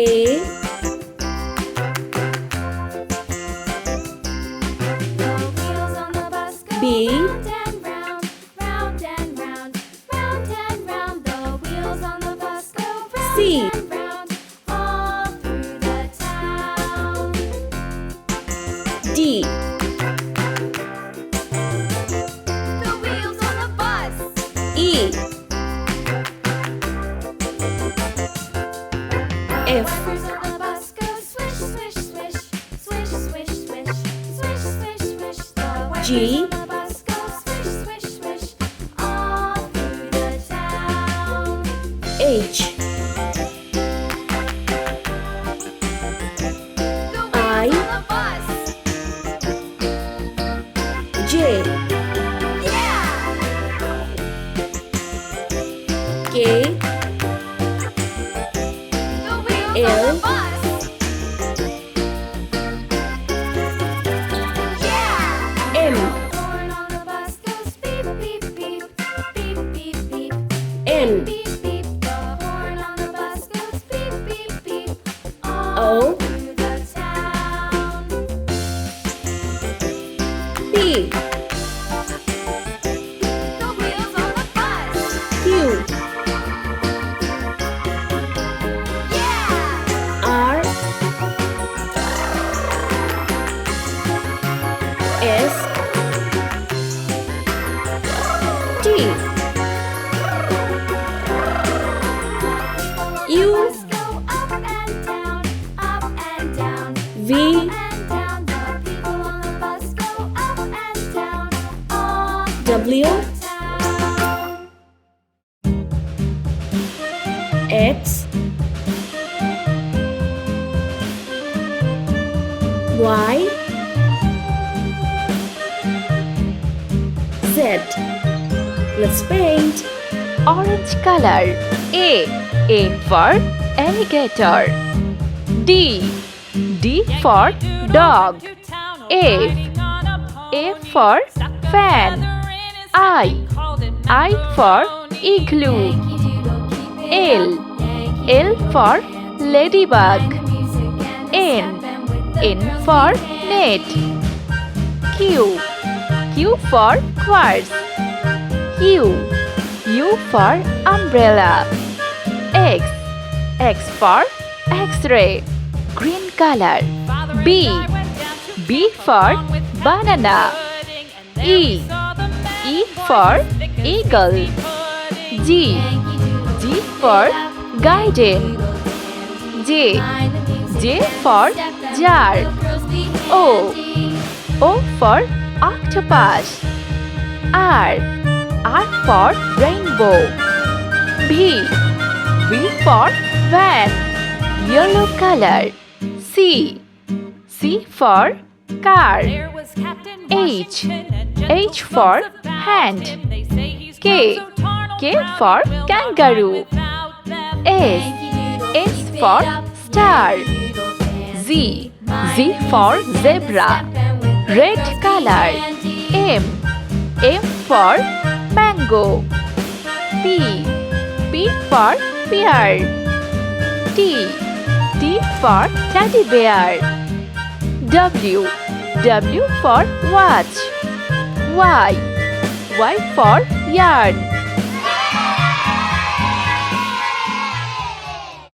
A, B, C, D, E, F, G, H, I, J, K, L, M, N, O, P, Q, R, S, T, U, V, W, X, Y, Z. Let's paint. Orange color. A for alligator. D for dog. A for fan. I for igloo. L for ladybug. N for net. Q for quartz. U for umbrella. X for X-ray, green color. B for banana. E for eagle. G for garden. J for jar. O for octopus. R for rainbow. V for van, yellow color. C for car. H for hand. K for kangaroo. S for star. Z for zebra, red color. M for mango. P for pear. T for teddy bear. W for watch. Y for yarn.